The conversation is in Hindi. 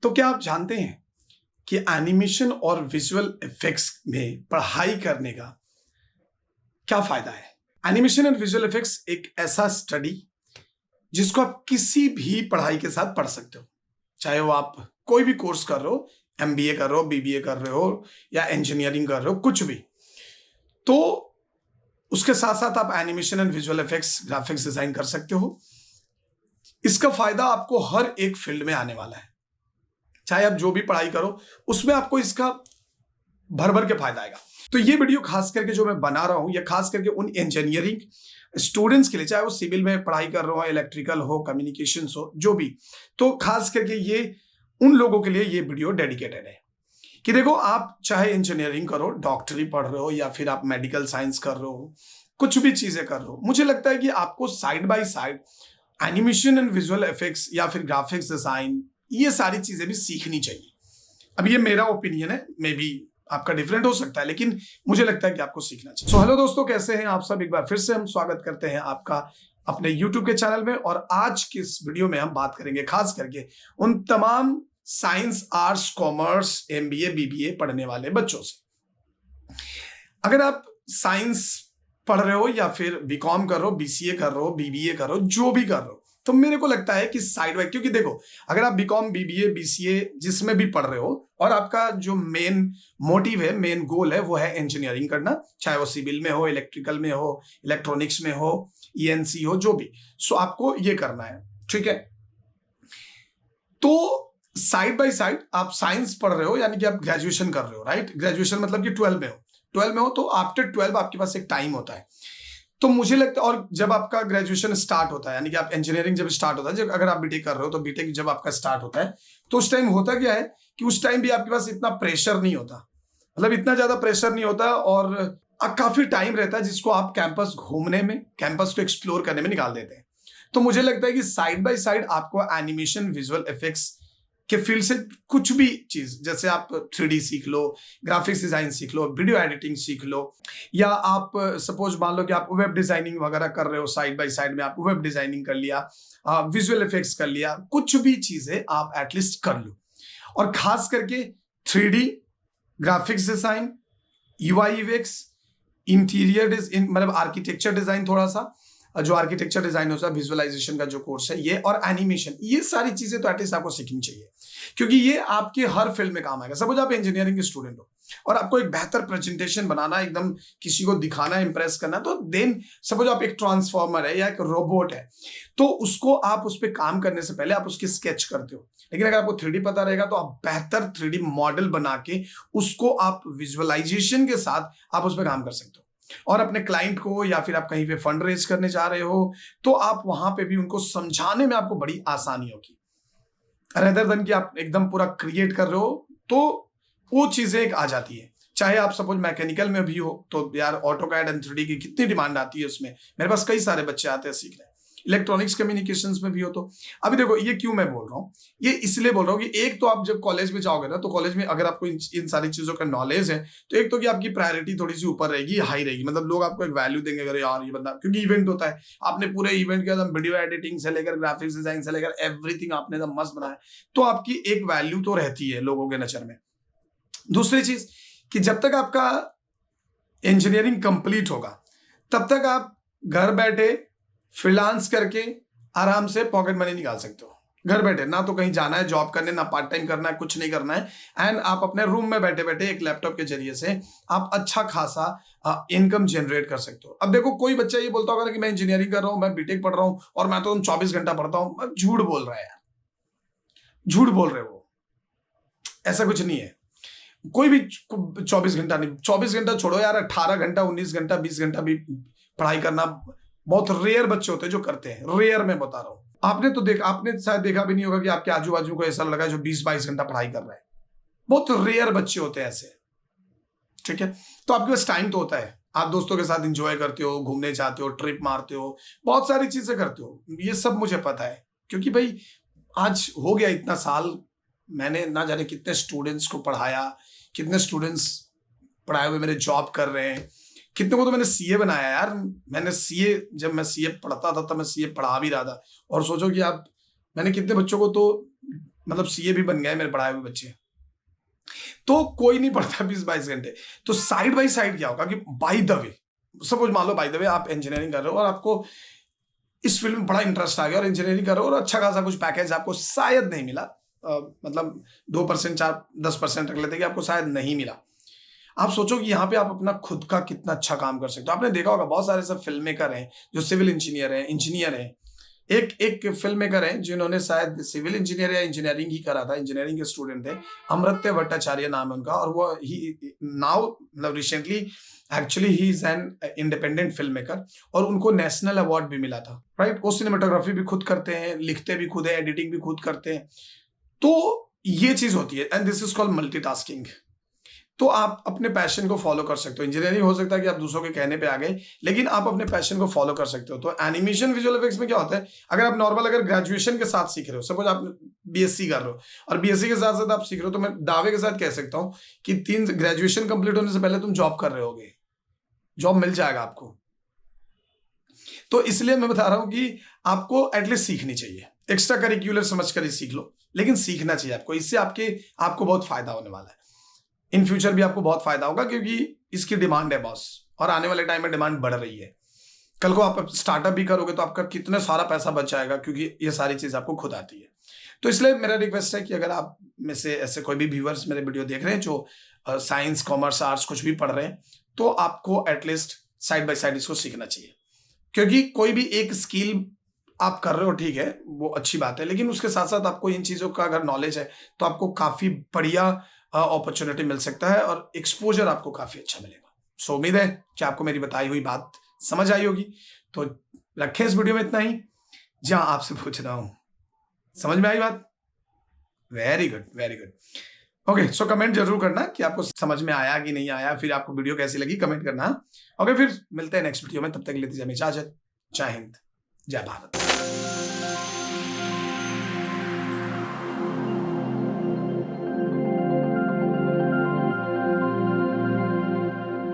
तो क्या आप जानते हैं कि एनिमेशन और विजुअल इफेक्ट्स में पढ़ाई करने का क्या फायदा है? एनिमेशन एंड विजुअल इफेक्ट्स एक ऐसा स्टडी जिसको आप किसी भी पढ़ाई के साथ पढ़ सकते हो, चाहे वो आप कोई भी कोर्स कर रहे हो, एमबीए कर रहे हो, बीबीए कर रहे हो या इंजीनियरिंग कर रहे हो, कुछ भी। तो उसके साथ साथ आप animation and visual effects, graphics design कर सकते हो। इसका फायदा आपको हर एक फील्ड में आने वाला है, चाहे आप जो भी पढ़ाई करो उसमें आपको इसका भर भर के फायदा आएगा। तो ये वीडियो खास करके जो मैं बना रहा हूं, ये खास करके उन इंजीनियरिंग स्टूडेंट्स के लिए, चाहे वो सिविल में पढ़ाई कर रहे हो, इलेक्ट्रिकल हो, कम्युनिकेशंस हो, जो भी। तो खास करके ये उन लोगों के लिए ये वीडियो डेडिकेटेड है कि देखो, आप चाहे इंजीनियरिंग करो, डॉक्टरी पढ़ रहे हो, या फिर आप मेडिकल साइंस कर रहे हो, कुछ भी चीजें कर रहे हो, मुझे लगता है कि आपको side by side animation and visual effects या फिर ग्राफिक्स डिजाइन, ये सारी चीजें भी सीखनी चाहिए। अब ये मेरा ओपिनियन है, मे बी आपका डिफरेंट हो सकता है, लेकिन मुझे लगता है कि आपको सीखना चाहिए। सो हेलो दोस्तों, कैसे हैं आप सब? एक बार फिर से हम स्वागत करते हैं आपका अपने YouTube के चैनल में। और आज की इस वीडियो में हम बात करेंगे खास करके उन तमाम science, arts, commerce, MBA, BBA पढ़ने वाले बच्चों से। अगर आप साइंस पढ़ रहे हो या फिर बीकॉम कर रहे हो, बीसीए कर रहे हो, बीबीए कर रहे हो, जो भी कर रहे हो, तो मेरे को लगता है कि साइड बाय, क्योंकि देखो, अगर आप बीकॉम, बीबीए, बीसीए जिसमें भी पढ़ रहे हो और आपका जो मेन मोटिव है, मेन गोल है, वो है इंजीनियरिंग करना, चाहे वो सिविल में हो, इलेक्ट्रिकल में हो, इलेक्ट्रॉनिक्स में हो, ईएनसी हो, जो भी। सो आपको ये करना है, ठीक है। तो साइड बाय साइड आप साइंस पढ़ रहे हो, यानी कि आप ग्रेजुएशन कर रहे हो, राइट? ग्रेजुएशन मतलब कि 12 में हो। 12 में हो तो आफ्टर 12 आपके पास एक टाइम होता है। तो मुझे लगता है, और जब आपका ग्रेजुएशन स्टार्ट होता है, यानी कि आप इंजीनियरिंग जब स्टार्ट होता है, जब अगर आप बीटेक कर रहे हो तो बीटेक जब आपका स्टार्ट होता है, तो उस टाइम होता क्या है कि उस टाइम भी आपके पास इतना प्रेशर नहीं होता, मतलब इतना ज्यादा प्रेशर नहीं होता, और काफी टाइम रहता है जिसको आप कैंपस घूमने में, कैंपस को एक्सप्लोर करने में निकाल देते हैं। तो मुझे लगता है कि साइड बाय साइड आपको एनिमेशन, विजुअल इफेक्ट्स के फील्ड से कुछ भी चीज, जैसे आप 3D सीख लो, ग्राफिक्स डिजाइन सीख लो, वीडियो एडिटिंग सीख लो, या आप सपोज मान लो कि आप वेब डिजाइनिंग वगैरह कर रहे हो, साइड बाय साइड में आप वेब डिजाइनिंग कर लिया, विजुअल इफेक्ट्स कर लिया, कुछ भी चीजें आप एटलीस्ट कर लो। और खास करके 3D, graphics design, UI UX, interior मतलब आर्किटेक्चर डिजाइन, थोड़ा सा जो आर्किटेक्चर डिजाइन होता है, विजुअलाइजेशन का जो कोर्स है ये, और एनिमेशन, ये सारी चीजें तो एटलीस्ट आपको सीखनी चाहिए, क्योंकि ये आपके हर फील्ड में काम आएगा। सपोज आप इंजीनियरिंग के स्टूडेंट हो और आपको एक बेहतर प्रेजेंटेशन बनाना, एकदम किसी को दिखाना, इंप्रेस करना, तो देन सपोज आप एक ट्रांसफॉर्मर है या एक रोबोट है, तो उसको आप उस पर काम करने से पहले आप उसकी स्केच करते हो। लेकिन अगर आपको 3D पता रहेगा तो आप बेहतर 3D मॉडल बना के उसको आप विजुअलाइजेशन के साथ आप उस पर काम कर सकते हो। और अपने क्लाइंट को, या फिर आप कहीं पे फंड रेज करने जा रहे हो, तो आप वहां पे भी उनको समझाने में आपको बड़ी आसानी होगी, रेदर देन कि आप एकदम पूरा क्रिएट कर रहे हो। तो वो चीजें एक आ जाती है। चाहे आप सपोज मैकेनिकल में भी हो, तो यार ऑटोकैड एंड 3D की कितनी डिमांड आती है उसमें, मेरे पास कई सारे बच्चे आते हैं सीखने। इलेक्ट्रॉनिक्स कम्युनिकेशंस में भी हो। तो अभी देखो, ये क्यों मैं बोल रहा हूँ, ये इसलिए बोल रहा हूँ कि एक तो आप जब कॉलेज में जाओगे ना, तो कॉलेज में अगर आपको इन सारी चीजों का नॉलेज है, तो एक तो कि आपकी प्रायोरिटी थोड़ी सी ऊपर रहेगी, हाई रहेगी, मतलब लोग आपको एक वैल्यू देंगे, अगर यार ये बंदा, क्योंकि इवेंट होता है, आपने पूरे इवेंट के अंदर वीडियो एडिटिंग से लेकर ग्राफिक्स डिजाइन से लेकर एवरीथिंग आपने एकदम मस्त बनाया, तो आपकी एक वैल्यू तो रहती है लोगों के नजर में। दूसरी चीज कि जब तक आपका इंजीनियरिंग कंप्लीट होगा, तब तक आप घर बैठे फ्रीलांस करके आराम से पॉकेट मनी निकाल सकते हो, घर बैठे। ना तो कहीं जाना है जॉब करने, ना पार्ट टाइम करना है, कुछ नहीं करना है, एंड आप अपने रूम में बैठे बैठे एक लैपटॉप के जरिए से आप अच्छा खासा इनकम जनरेट कर सकते हो। अब देखो, कोई बच्चा ये बोलता होगा कि मैं इंजीनियरिंग कर रहा हूं, मैं बीटेक पढ़ रहा हूं और मैं तो 24 घंटा पढ़ता हूं। झूठ बोल रहा है यार, झूठ बोल रहे हो, ऐसा कुछ नहीं है। कोई भी 24 घंटा नहीं, 24 घंटा छोड़ो यार, 18 घंटा, 19 घंटा, 20 घंटा भी पढ़ाई करना बहुत रेयर बच्चे होते हैं जो करते हैं, रेयर मैं बता रहा हूं। आपने शायद देखा भी नहीं होगा कि आपके आजू बाजू को ऐसा लगा जो 20-22 घंटा पढ़ाई कर रहा है। बहुत रेयर बच्चे होते हैं ऐसे, ठीक है। तो आपके पास टाइम तो होता है, आप दोस्तों के साथ एंजॉय करते हो, घूमने जाते हो, ट्रिप मारते हो, बहुत सारी चीजें करते हो, ये सब मुझे पता है, क्योंकि भाई आज हो गया इतना साल, मैंने ना जाने कितने स्टूडेंट्स को पढ़ाया, कितने स्टूडेंट्स पढ़ाए हुए मेरे जॉब कर रहे हैं, कितने को तो मैंने सीए बनाया यार। मैंने सीए, जब मैं सीए पढ़ता था तब मैं सीए पढ़ा भी रहा था, और सोचो कि आप, मैंने कितने बच्चों को तो मतलब सीए भी बन गए मेरे पढ़ाए हुए बच्चे। तो कोई नहीं पढ़ता 20-22 घंटे। तो साइड बाय साइड क्या होगा कि बाय द वे, सपोज मान लो बाय द वे आप इंजीनियरिंग कर रहे हो और आपको इस फील्ड में बड़ा इंटरेस्ट आ गया और इंजीनियरिंग कर रहे हो और अच्छा खासा कुछ पैकेज आपको शायद नहीं मिला, मतलब 2% 10% रख लेते कि आपको शायद नहीं मिला। आप सोचो कि यहाँ पे आप अपना खुद का कितना अच्छा काम कर सकते हो। आपने देखा होगा बहुत सारे सब फिल्म मेकर हैं जो सिविल इंजीनियर हैं। एक फिल्म मेकर हैं जिन्होंने शायद सिविल इंजीनियर या इंजीनियरिंग ही करा था, इंजीनियरिंग के स्टूडेंट थे, अमृत्य भट्टाचार्य नाम है उनका, और वो ही नाउ मतलब recently actually he is an independent film maker और उनको नेशनल अवार्ड भी मिला था, राइट। वो सिनेमेटोग्राफी भी खुद करते हैं, लिखते भी खुद है, एडिटिंग भी खुद करते हैं। तो ये चीज होती है and this is called multitasking. तो आप अपने पैशन को फॉलो कर सकते हो। इंजीनियरिंग हो सकता है कि आप दूसरों के कहने पे आ गए, लेकिन आप अपने पैशन को फॉलो कर सकते हो। तो एनिमेशन विजुअल इफेक्ट्स में क्या होता है, अगर आप नॉर्मल अगर ग्रेजुएशन के साथ सीख रहे हो, सपोज आप बीएससी कर रहे हो और बीएससी के साथ साथ आप सीख रहे हो, तो मैं दावे के साथ कह सकता हूं कि 3 ग्रेजुएशन कंप्लीट होने से पहले तुम जॉब कर रहे होगे, जॉब मिल जाएगा आपको। तो इसलिए मैं बता रहा हूं कि आपको एटलीस्ट सीखनी चाहिए, एक्स्ट्रा करिकुलर समझ कर ही सीख लो, लेकिन सीखना चाहिए आपको। इससे आपको बहुत फायदा होने वाला है। इन फ्यूचर भी आपको बहुत फायदा होगा क्योंकि इसकी डिमांड है बॉस, और आने वाले टाइम में डिमांड बढ़ रही है। कल को आप स्टार्टअप भी करोगे तो आपका कितना सारा पैसा बच जाएगा क्योंकि ये सारी चीज आपको खुद आती है। तो इसलिए मेरा रिक्वेस्ट है कि अगर आप में से ऐसे कोई भी व्यूअर्स मेरे वीडियो देख रहे हैं जो साइंस कॉमर्स आर्ट्स कुछ भी पढ़ रहे हैं, तो आपको एटलीस्ट साइड बाय साइड इसको सीखना चाहिए। क्योंकि कोई भी एक स्किल आप कर रहे हो, ठीक है, वो अच्छी बात है, लेकिन उसके साथ साथ आपको इन चीजों का अगर नॉलेज है तो आपको काफी बढ़िया अपॉर्चुनिटी मिल सकता है और एक्सपोजर आपको काफी अच्छा मिलेगा। सो उम्मीद है कि आपको मेरी बताई हुई बात समझ आई होगी। तो रखें इस वीडियो में इतना ही। जहां आपसे पूछ रहा हूं, समझ में आई बात? Very good, very good. Okay, so comment जरूर करना कि आपको समझ में आया कि नहीं आया, फिर आपको वीडियो कैसी लगी कमेंट करना। ओके, फिर मिलते हैं नेक्स्ट वीडियो में, तब तक के लिए दीजिए इजाजत। जय हिंद, जय भारत।